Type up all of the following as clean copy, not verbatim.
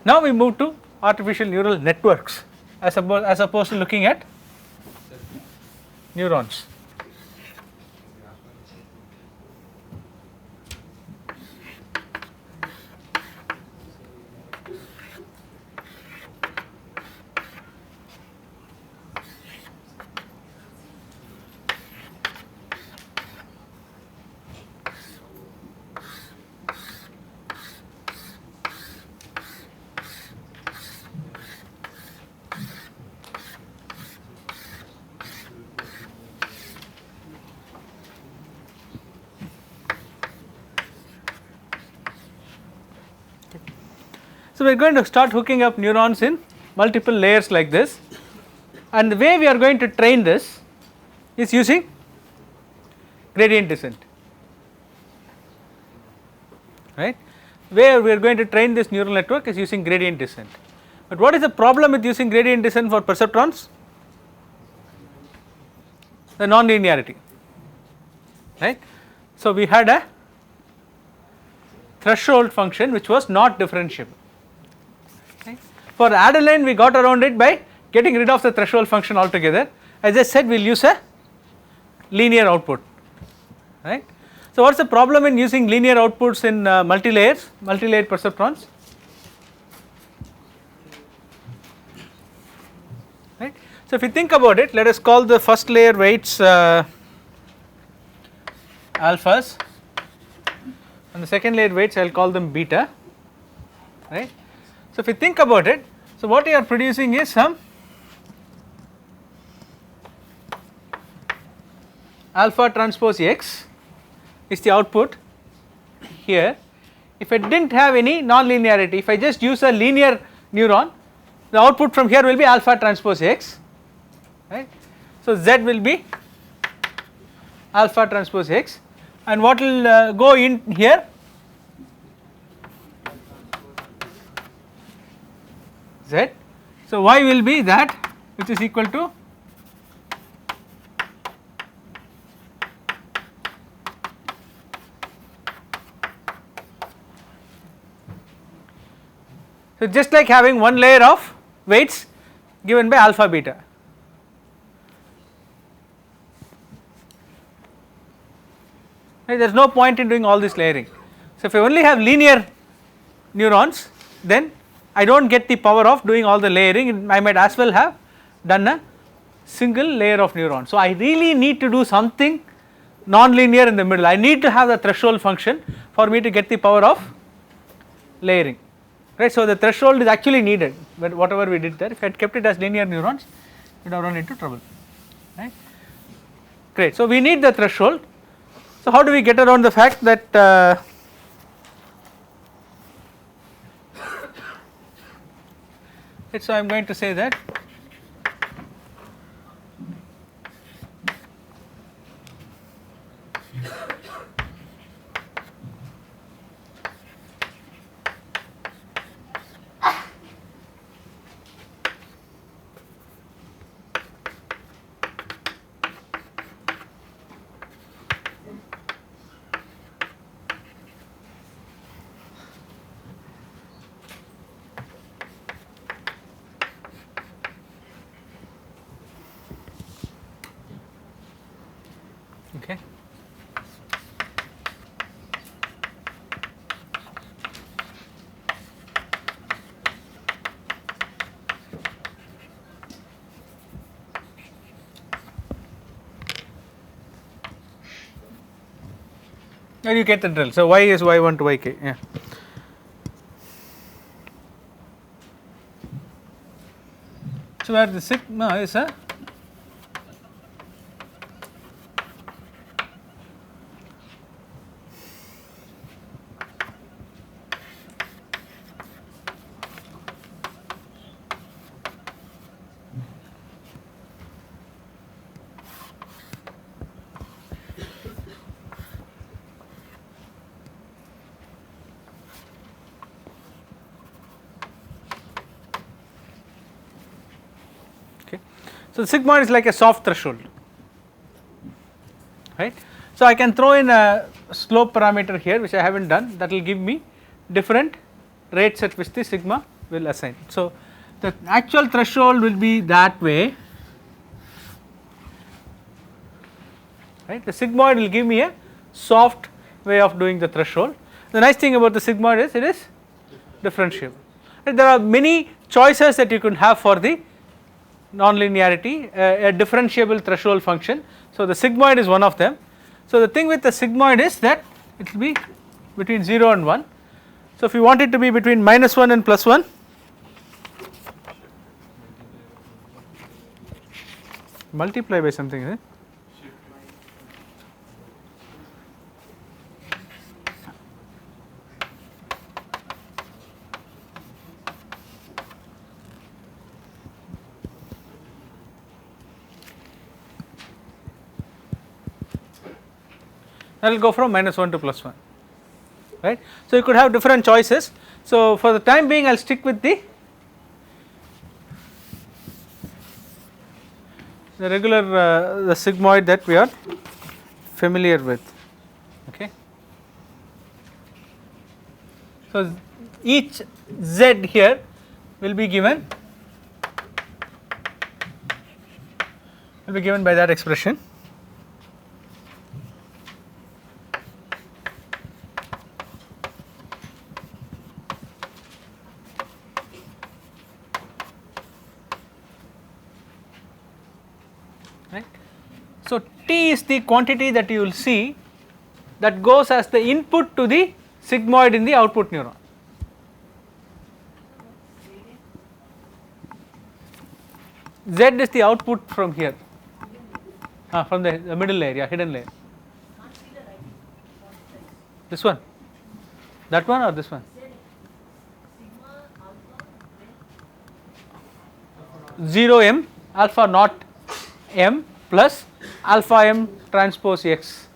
Now we move to artificial neural networks as opposed to looking at neurons. So we are going to start hooking up neurons in multiple layers like this, and the way we are going to train this is using gradient descent, right. Where we are going to train this neural network is using gradient descent. But what is the problem with using gradient descent for perceptrons? The non-linearity, right. So we had a threshold function which was not differentiable. For adenine we got around it by getting rid of the threshold function altogether. As I said, we will use a linear output, right. So what is the problem in using linear outputs in multi-layered perceptrons, right. So if you think about it, let us call the first layer weights alphas and the second layer weights I will call them beta, right. So if you think about it, so what you are producing is some alpha transpose x is the output here. If I did not have any non-linearity, if I just use a linear neuron, the output from here will be alpha transpose x, right. So z will be alpha transpose x, and what will go in here? Z. So y will be that which is equal to so just like having one layer of weights given by alpha beta. Right, there is no point in doing all this layering. So if I only have linear neurons, then I do not get the power of doing all the layering. I might as well have done a single layer of neurons. So I really need to do something non-linear in the middle. I need to have the threshold function for me to get the power of layering, right. So the threshold is actually needed, but whatever we did there, if I had kept it as linear neurons, we would have run into trouble, right. Great. So we need the threshold. So how do we get around the fact that so I am going to say that okay. And you get the drill. So y is y1 to yk, yeah. So where the sigma is a so sigma is like a soft threshold, right. So I can throw in a slope parameter here which I have not done, that will give me different rates at which the sigma will assign. So, the actual threshold will be that way, right. The sigmoid will give me a soft way of doing the threshold. The nice thing about the sigmoid is it is differentiable. There are many choices that you can have for the nonlinearity, a differentiable threshold function. So, the sigmoid is one of them. So, the thing with the sigmoid is that it will be between 0 and 1. So, if you want it to be between -1 and +1, multiply by something, is it? That will go from -1 to +1, right. So, you could have different choices. So, for the time being I will stick with the regular the sigmoid that we are familiar with, okay. So, each z here will be given by that expression. So, T is the quantity that you will see that goes as the input to the sigmoid in the output neuron. Z is the output from here, from the middle layer, yeah, hidden layer. This one, that one or this one? 0 m alpha naught m plus alpha m transpose x.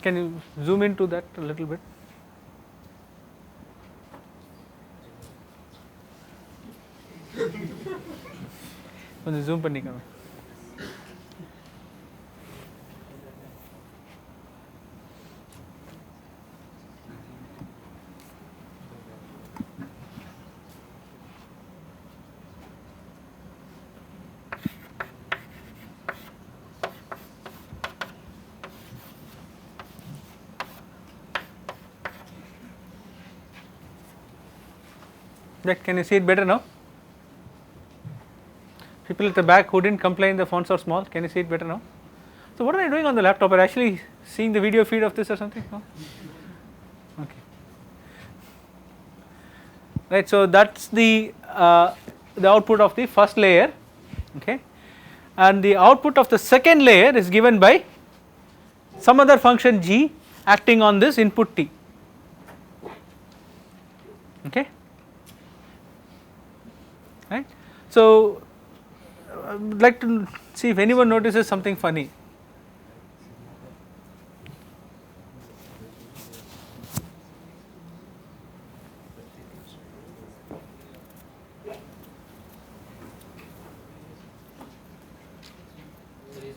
Can you zoom into that a little bit? கொஞ்சம் zoom பண்ணிக்கோங்க. Right, can you see it better now? People at the back who didn't complain the fonts are small, can you see it better now? So, what am I doing on the laptop? Are you actually seeing the video feed of this or something? No? Okay. Right, so that is the output of the first layer, okay, and the output of the second layer is given by some other function g acting on this input t, okay. Right. So, I would like to see if anyone notices something funny.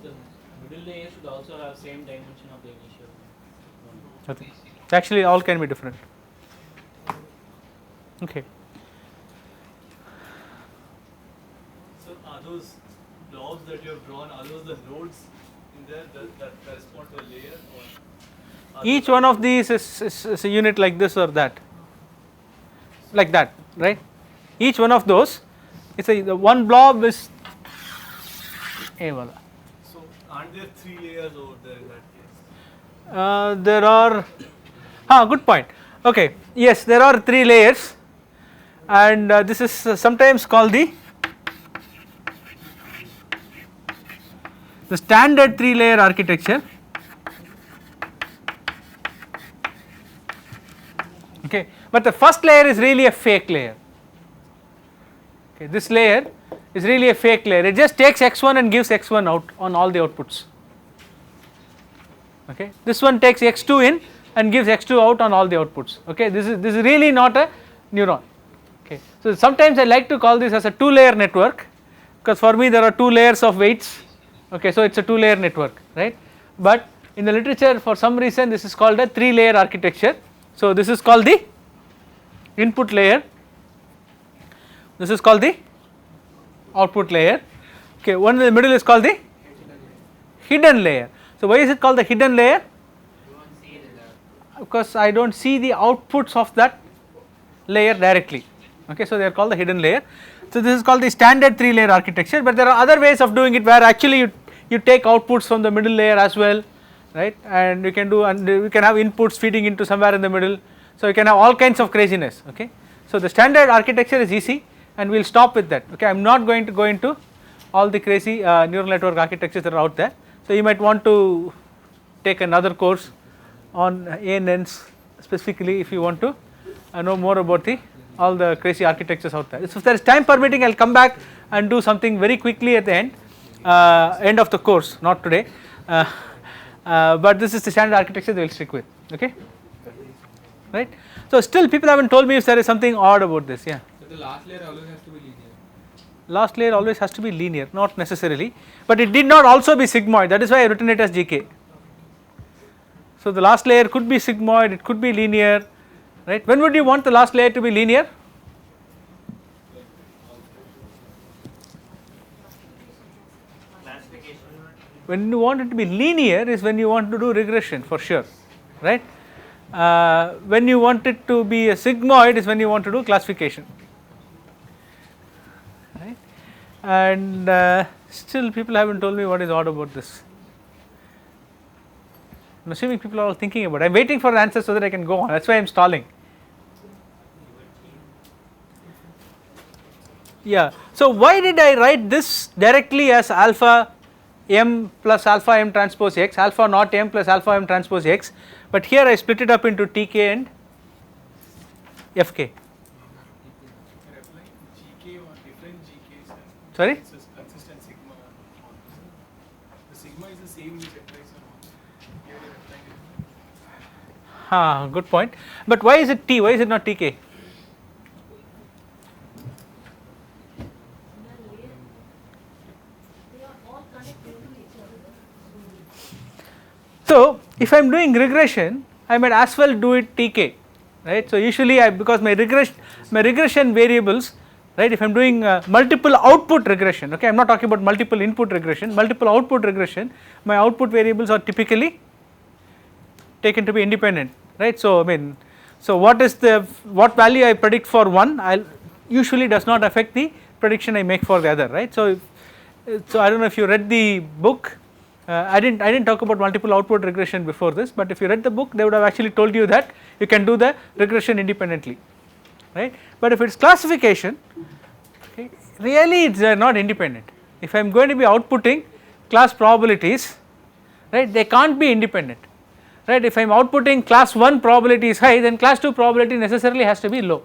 The middle layer should also have same dimension of the initial one. Okay. Actually, all can be different. Okay. Are those blobs that you have drawn, are those the nodes in there that correspond to a layer? Or each one of these is a unit like this or that, like that, right. Each one of those is the one blob is a wala. So, aren't there 3 layers over there in that case? There are, good point, okay, yes, there are 3 layers, and this is sometimes called the standard 3 layer architecture, okay, but the first layer is really a fake layer, okay, this layer is really a fake layer, it just takes x1 and gives x1 out on all the outputs, okay, this one takes x2 in and gives x2 out on all the outputs, okay, this is really not a neuron, okay. So, sometimes I like to call this as a 2 layer network, because for me there are 2 layers of weights, okay, so it is a 2 layer network, right, but in the literature for some reason this is called a 3 layer architecture. So, this is called the input layer, this is called the output layer, okay, one in the middle is called the hidden layer. So why is it called the hidden layer? Because I do not see the outputs of that layer directly, okay, so they are called the hidden layer. So this is called the standard 3 layer architecture, but there are other ways of doing it where actually you take outputs from the middle layer as well, right, and you can do, and you can have inputs feeding into somewhere in the middle, so you can have all kinds of craziness, okay. So the standard architecture is easy and we will stop with that, okay. I am not going to go into all the crazy neural network architectures that are out there. So you might want to take another course on ANNs specifically if you want to know more about all the crazy architectures out there. If there is time permitting, I will come back and do something very quickly at the end of the course, not today, but this is the standard architecture they will stick with, okay, right. So still people have not told me if there is something odd about this, yeah. So the last layer always has to be linear. Last layer always has to be linear, not necessarily, but it did not also be sigmoid, that is why I have written it as GK. So the last layer could be sigmoid, it could be linear, right. When would you want the last layer to be linear? When you want it to be linear is when you want to do regression for sure, right. When you want it to be a sigmoid is when you want to do classification, right, and still people have not told me what is odd about this. I am assuming people are all thinking about it. I am waiting for the answer so that I can go on, that is why I am stalling. Yeah, so why did I write this directly as alpha m plus alpha m transpose x, alpha not m plus alpha m transpose x, but here I split it up into tk and fk. GK or different GKs. Sorry? It's a consistent sigma. The sigma is the same which applies on here. Good point. But why is it t? Why is it not tk? So if I am doing regression, I might as well do it tk, right. So usually because my regression variables, right, if I am doing multiple output regression, okay, I am not talking about multiple input regression, multiple output regression, my output variables are typically taken to be independent, right. So I mean, so what value I predict for one, I usually does not affect the prediction I make for the other, right. So I don't know if you read the book. I didn't talk about multiple output regression before this, but if you read the book, they would have actually told you that you can do the regression independently, right. But if it is classification, okay, really it is not independent. If I am going to be outputting class probabilities, right, they can't be independent, right. If I am outputting class 1 probability is high, then class 2 probability necessarily has to be low,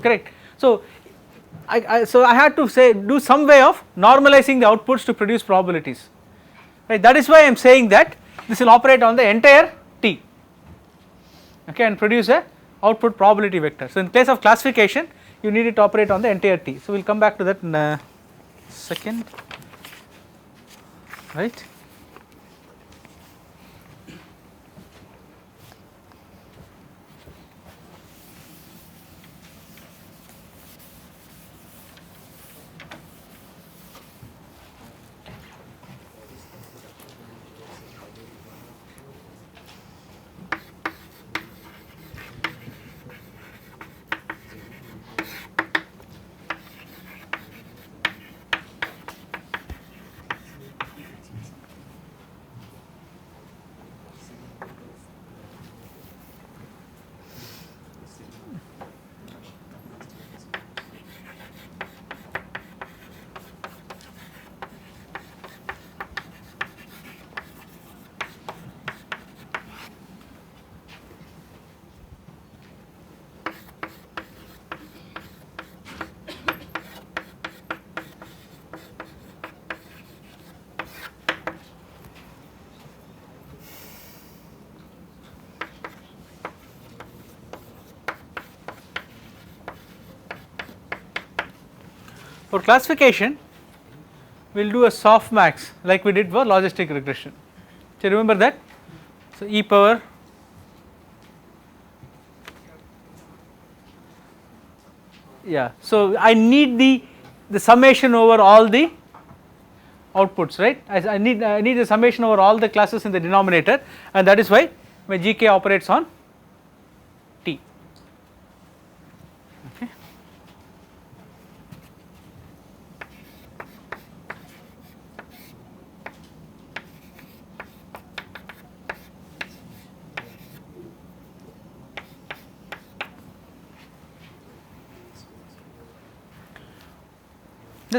correct. So I had to do some way of normalizing the outputs to produce probabilities, right. That is why I am saying that this will operate on the entire T, okay, and produce a output probability vector. So in case of classification, you need it to operate on the entire T. So we will come back to that in a second, right. For classification, we will do a softmax like we did for logistic regression. Do you remember that? So e power yeah. So I need the summation over all the outputs, right. I need the summation over all the classes in the denominator, and that is why my GK operates on T. Okay.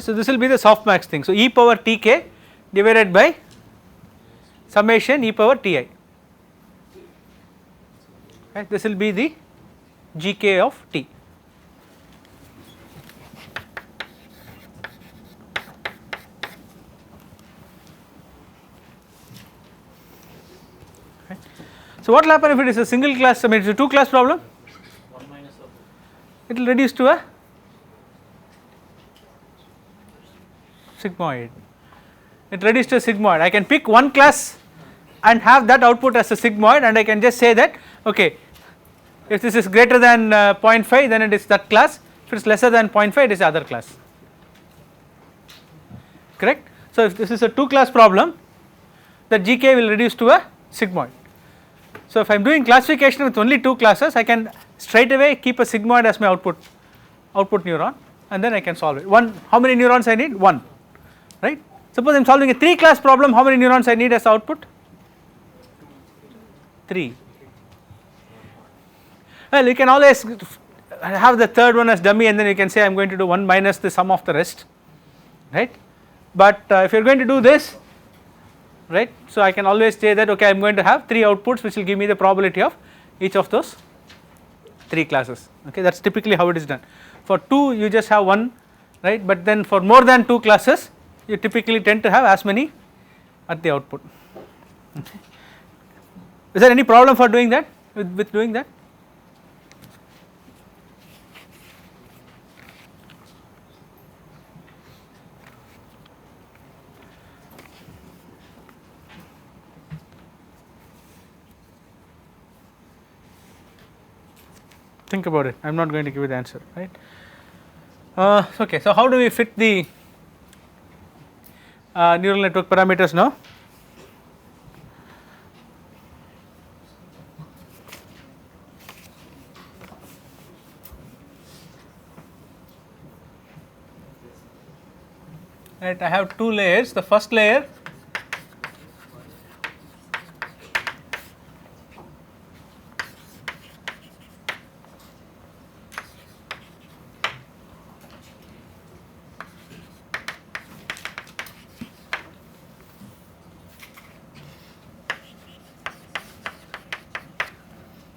So this will be the softmax thing. So e power Tk divided by summation e power Ti. Okay. This will be the Gk of T. Okay. So what will happen if it is a single class, I mean it is a 2 class problem? 1 minus of It will reduce to a sigmoid. It reduces to a sigmoid. I can pick one class and have that output as a sigmoid, and I can just say that okay, if this is greater than 0.5 then it is that class, if it is lesser than 0.5 it is the other class, correct. So if this is a 2 class problem, the GK will reduce to a sigmoid. So if I am doing classification with only 2 classes, I can straight away keep a sigmoid as my output neuron, and then I can solve it. How many neurons I need? 1, right. Suppose I am solving a 3 class problem, how many neurons I need as output? 3. Well, you can always have the third one as dummy, and then you can say I am going to do 1 minus the sum of the rest, right. But if you are going to do this, right, so I can always say that okay, I am going to have 3 outputs which will give me the probability of each of those 3 classes. Okay, that is typically how it is done. For 2 you just have 1, right, but then for more than 2 classes you typically tend to have as many at the output. Okay. Is there any problem for doing that, with doing that? Think about it, I am not going to give you the answer, right. Okay, so how do we fit the neural network parameters now? Right, I have 2 layers. The first layer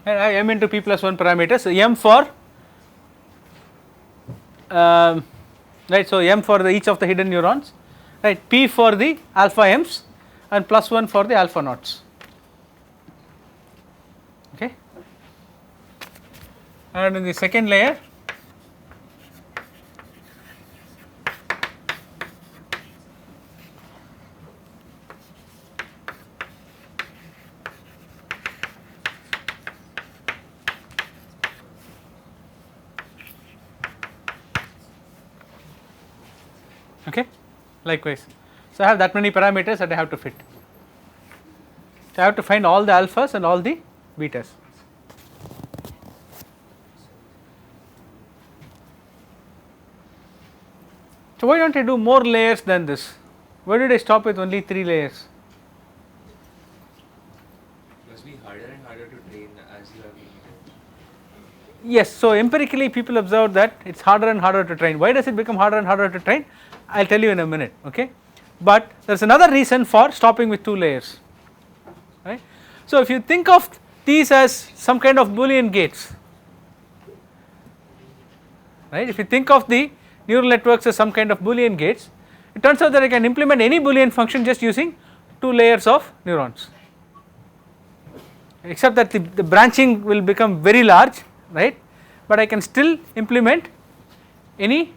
and I have m into p plus 1 parameters. So m for right, so m for each of the hidden neurons, right, p for the alpha m's and plus 1 for the alpha naughts. Okay. And in the second layer okay, likewise. So I have that many parameters that I have to fit. So I have to find all the alphas and all the betas. So why don't I do more layers than this? Why did I stop with only 3 layers? It must be harder and harder to train as you have limited. Yes, so empirically people observe that it is harder and harder to train. Why does it become harder and harder to train? I will tell you in a minute, okay. But there is another reason for stopping with 2 layers, right. So if you think of these as some kind of Boolean gates, right, if you think of the neural networks as some kind of Boolean gates, it turns out that I can implement any Boolean function just using 2 layers of neurons, except that the branching will become very large, right, but I can still implement any.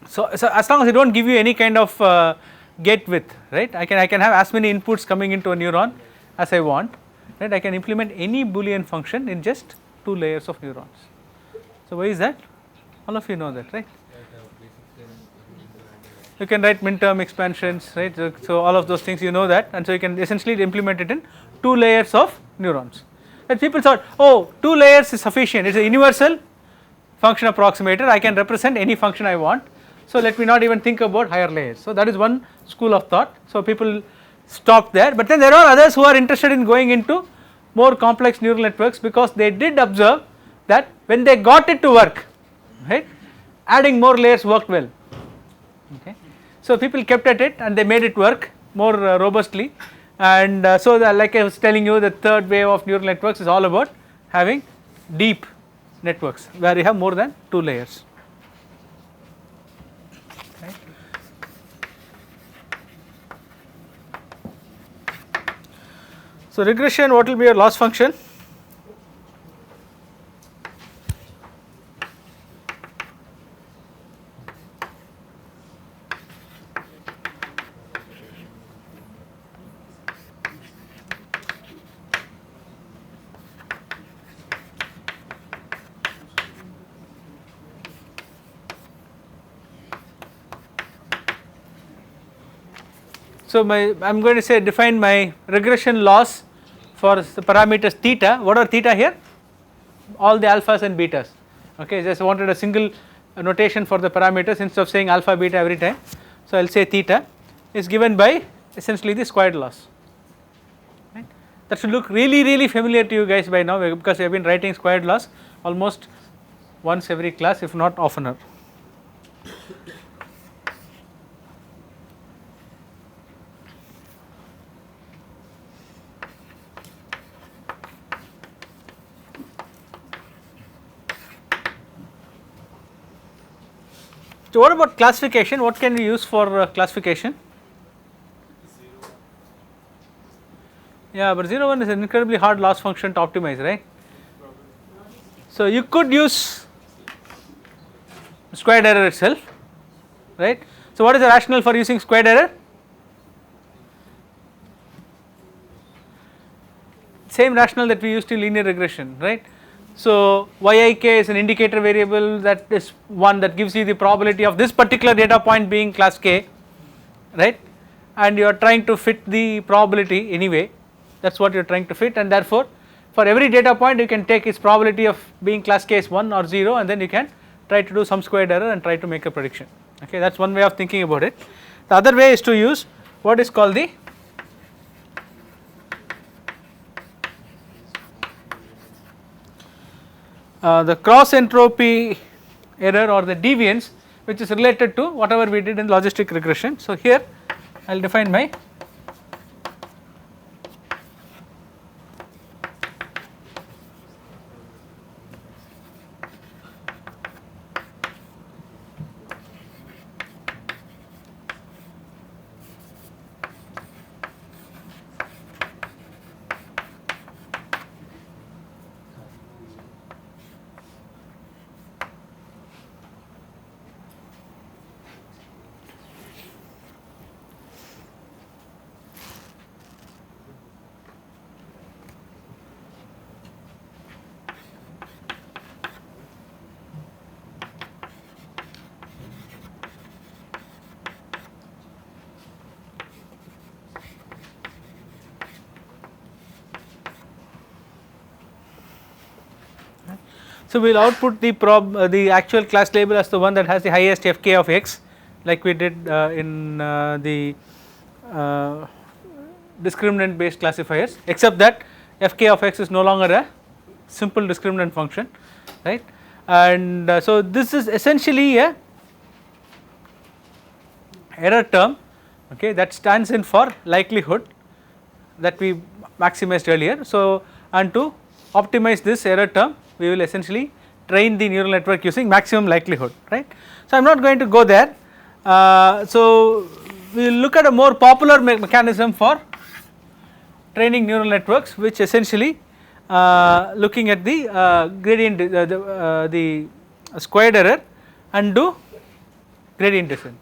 So as long as I do not give you any kind of gate width, right, I can have as many inputs coming into a neuron as I want, right, I can implement any Boolean function in just 2 layers of neurons. So, why is that? All of you know that, right? You can write min-term expansions, right? So, all of those things you know that, and so you can essentially implement it in 2 layers of neurons. And people thought, oh, 2 layers is sufficient, it is a universal function approximator, I can represent any function I want. So, let me not even think about higher layers. So, that is one school of thought. So, people stop there, but then there are others who are interested in going into more complex neural networks, because they did observe that when they got it to work, right, adding more layers worked well. Okay. So, people kept at it and they made it work more robustly, and so like I was telling you, the third wave of neural networks is all about having deep networks where you have more than 2 layers. Okay. So, regression, what will be your loss function? So, I am going to say define my regression loss for the parameters theta. What are theta here? All the alphas and betas. Okay, just wanted a single notation for the parameters instead of saying alpha beta every time. So, I will say theta is given by essentially the squared loss. Right. That should look really familiar to you guys by now, because we have been writing squared laws almost once every class, if not oftener. So, what about classification? What can we use for classification? 0. Yeah, but 0 1 is an incredibly hard loss function to optimize, right? So, you could use squared error itself, right? So, what is the rationale for using squared error? Same rationale that we used in linear regression, right? So, yik is an indicator variable, that is one that gives you the probability of this particular data point being class k, right, and you are trying to fit the probability anyway, that is what you are trying to fit, and therefore, for every data point you can take its probability of being class k is 1 or 0, and then you can try to do some squared error and try to make a prediction. Okay, that is one way of thinking about it. The other way is to use what is called the cross entropy error or the deviance, which is related to whatever we did in logistic regression. So, here I will define my So, we will output the actual class label as the one that has the highest fk of x, like we did in the discriminant based classifiers, except that fk of x is no longer a simple discriminant function, right, and so this is essentially a error term, okay, that stands in for likelihood that we maximized earlier. So, and to optimize this error term, we will essentially train the neural network using maximum likelihood, right. So, I am not going to go there. So, we will look at a more popular mechanism for training neural networks, which essentially looking at the gradient, the squared error and do gradient descent,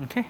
okay.